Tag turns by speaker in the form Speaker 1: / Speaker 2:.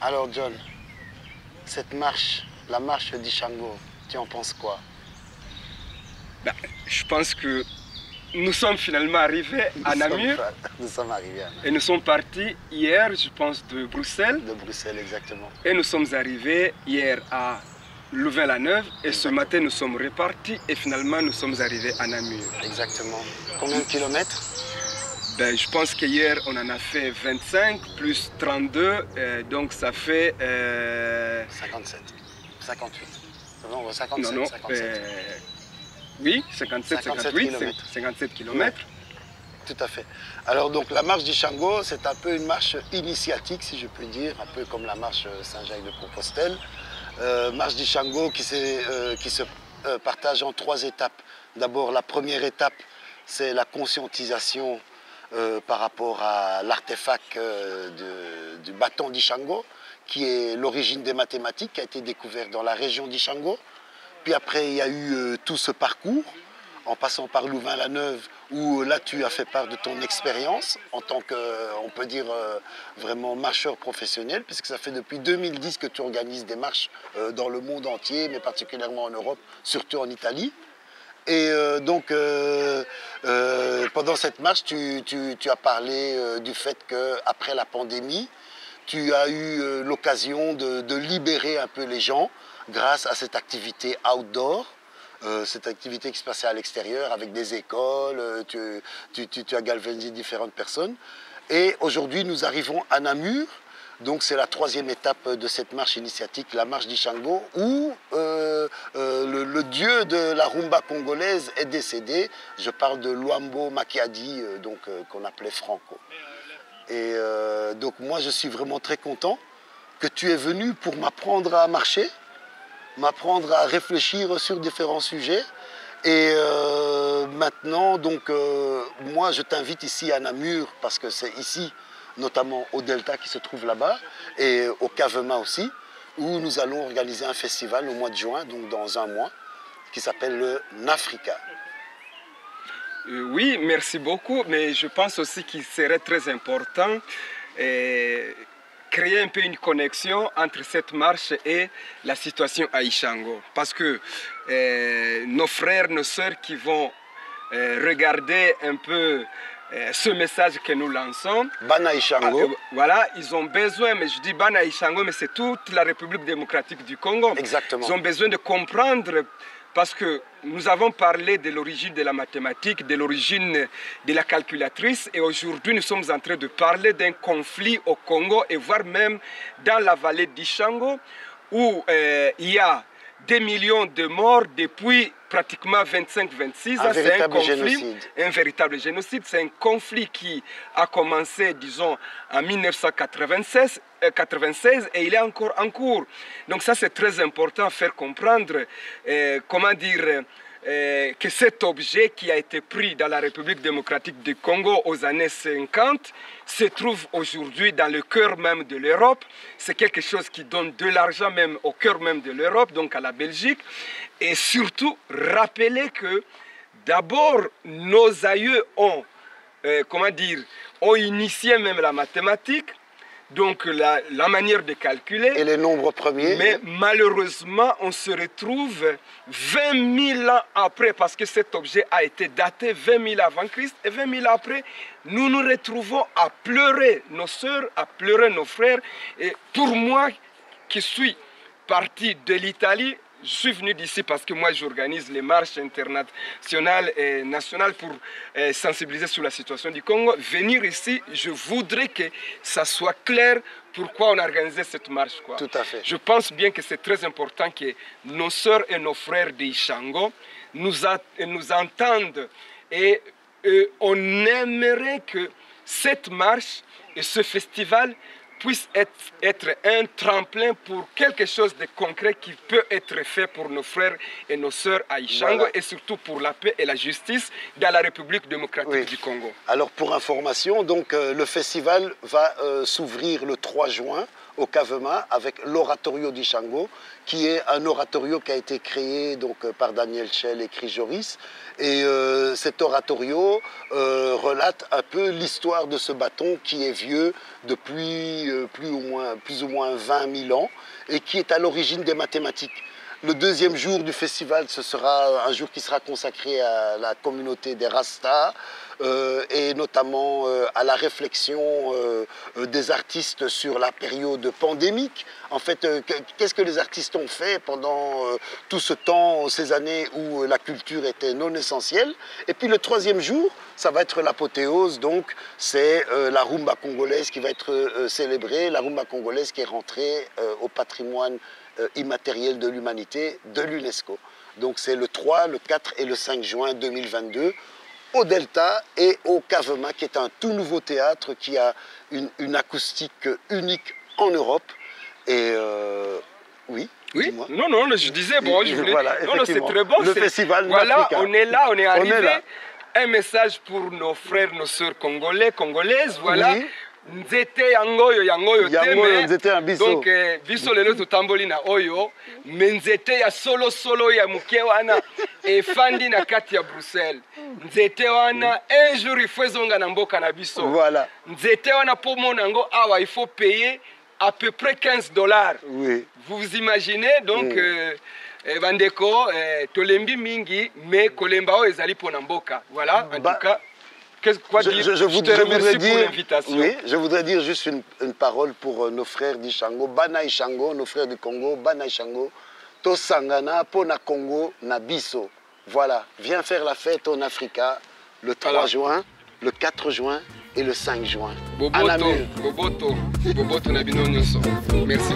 Speaker 1: Alors John, cette marche, la marche d'Ishango, tu en penses quoi?
Speaker 2: Ben, je pense que nous sommes finalement arrivés à Namur.
Speaker 1: Nous sommes arrivés à Namur.
Speaker 2: Et nous sommes partis hier, je pense, de Bruxelles.
Speaker 1: De Bruxelles, exactement.
Speaker 2: Et nous sommes arrivés hier à Louvain-la-Neuve. Et ce matin, nous sommes repartis et finalement, nous sommes arrivés à Namur.
Speaker 1: Exactement. Combien de kilomètres?
Speaker 2: Ben, je pense qu'hier, on en a fait 25 plus 32. Donc, ça fait...
Speaker 1: 57. 58. Non, 57,
Speaker 2: non,
Speaker 1: 57.
Speaker 2: Oui, 57, 57 km.
Speaker 1: Tout à fait. Alors donc la marche d'Ishango, c'est un peu une marche initiatique, si je puis dire, un peu comme la marche Saint-Jacques-de-Compostelle. Marche d'Ishango qui se partage en 3 étapes. D'abord, la première étape, c'est la conscientisation par rapport à l'artefact du bâton d'Ishango, qui est l'origine des mathématiques, qui a été découvert dans la région d'Ishango. Puis après, il y a eu tout ce parcours, en passant par Louvain-la-Neuve, où là, tu as fait part de ton expérience en tant que, on peut dire, vraiment marcheur professionnel, puisque ça fait depuis 2010 que tu organises des marches dans le monde entier, mais particulièrement en Europe, surtout en Italie. Et donc, pendant cette marche, tu as parlé du fait qu'après la pandémie, tu as eu l'occasion de libérer un peu les gens grâce à cette activité outdoor, cette activité qui se passait à l'extérieur avec des écoles, tu as galvanisé différentes personnes. Et aujourd'hui, nous arrivons à Namur, donc c'est la 3e étape de cette marche initiatique, la marche d'Ishango, où le dieu de la rumba congolaise est décédé. Je parle de Luambo Makiadi, qu'on appelait Franco. Et donc moi, je suis vraiment très content que tu es venu pour m'apprendre à marcher, m'apprendre à réfléchir sur différents sujets. Et maintenant, donc, moi, je t'invite ici à Namur, parce que c'est ici, notamment au Delta qui se trouve là-bas, et au Cavema aussi, où nous allons organiser un festival au mois de juin, donc dans un mois, qui s'appelle le Nafrika.
Speaker 2: Oui, merci beaucoup, mais je pense aussi qu'il serait très important créer un peu une connexion entre cette marche et la situation à Ishango. Parce que nos frères, nos sœurs qui vont regarder un peu ce message que nous lançons,
Speaker 1: Bana Ishango.
Speaker 2: Voilà, ils ont besoin, mais je dis Bana Ishango, mais c'est toute la République démocratique du Congo.
Speaker 1: Exactement.
Speaker 2: Ils ont besoin de comprendre, parce que nous avons parlé de l'origine de la mathématique, de l'origine de la calculatrice, et aujourd'hui nous sommes en train de parler d'un conflit au Congo, et voire même dans la vallée d'Ishango, où il y a des millions de morts depuis pratiquement 25-26 ans. C'est un conflit, un véritable génocide. C'est un conflit qui a commencé, disons, en 1996 et il est encore en cours. Donc ça, c'est très important à faire comprendre, comment dire, que cet objet qui a été pris dans la République démocratique du Congo aux années 50 se trouve aujourd'hui dans le cœur même de l'Europe. C'est quelque chose qui donne de l'argent même au cœur même de l'Europe, donc à la Belgique. Et surtout, rappeler que d'abord, nos aïeux ont, ont initié même la mathématique, donc la manière de calculer.
Speaker 1: Et les nombres premiers.
Speaker 2: Mais malheureusement, on se retrouve 20 000 ans après, parce que cet objet a été daté 20 000 avant Christ, et 20 000 ans après, nous nous retrouvons à pleurer nos sœurs, à pleurer nos frères. Et pour moi, qui suis parti de l'Italie, je suis venu d'ici parce que moi j'organise les marches internationales et nationales pour sensibiliser sur la situation du Congo. Venir ici, je voudrais que ça soit clair pourquoi on a organisé cette marche, quoi.
Speaker 1: Tout à fait.
Speaker 2: Je pense bien que c'est très important que nos sœurs et nos frères d'Ishango nous entendent et on aimerait que cette marche et ce festival puisse être un tremplin pour quelque chose de concret qui peut être fait pour nos frères et nos sœurs à Ishango, voilà. Et surtout pour la paix et la justice dans la République démocratique du Congo.
Speaker 1: Alors pour information, donc, le festival va s'ouvrir le 3 juin au Kavema avec l'oratorio d'Ishango, qui est un oratorio qui a été créé donc, par Daniel Schell et Chris Joris. Et cet oratorio relate un peu l'histoire de ce bâton qui est vieux depuis plus ou moins 20 000 ans et qui est à l'origine des mathématiques. Le deuxième jour du festival, ce sera un jour qui sera consacré à la communauté des Rastas et notamment à la réflexion des artistes sur la période pandémique. En fait, qu'est-ce que les artistes ont fait pendant tout ce temps, ces années où la culture était non essentielle. Et puis le troisième jour, ça va être l'apothéose, donc c'est la rumba congolaise qui va être célébrée, la rumba congolaise qui est rentrée au patrimoine immatériel de l'humanité de l'UNESCO. Donc c'est le 3, le 4 et le 5 juin 2022 au Delta et au Kavema, qui est un tout nouveau théâtre qui a une acoustique unique en Europe. Et oui,
Speaker 2: oui, non, je disais, bon, je voulais...
Speaker 1: Voilà,
Speaker 2: non, c'est très bon.
Speaker 1: Le festival
Speaker 2: voilà, on est là, on est arrivé.
Speaker 1: On est là.
Speaker 2: Un message pour nos frères, nos sœurs congolais, congolaises, voilà.
Speaker 1: Oui.
Speaker 2: Nzete yangoyo teme.
Speaker 1: Nzete ya biso.
Speaker 2: Donc biso lelo tutamboli na oyo, mais nzete ya solo ya muke wana efandi na kati ya Bruxelles. Nzete wana un jour il faut zonga na mboka na biso.
Speaker 1: Voilà.
Speaker 2: Nzete wana pour monango awa il faut payer à peu près $15.
Speaker 1: Oui.
Speaker 2: Vous vous imaginez donc bandeko tolembi mingi mais kolemba o ezali pona mboka. Voilà, en tout cas. Quoi dire?
Speaker 1: Je voudrais dire,
Speaker 2: pour l'invitation.
Speaker 1: Oui, je voudrais dire juste une parole pour nos frères d'Ishango, Bana Ishango, nos frères du Congo, Bana Ishango, Tosangana, Pona Congo, Nabiso. Voilà, viens faire la fête en Africa le 3 juin, le 4 juin et le 5 juin.
Speaker 2: Boboto, Boboto, Boboto Nabino Nyonso. Merci.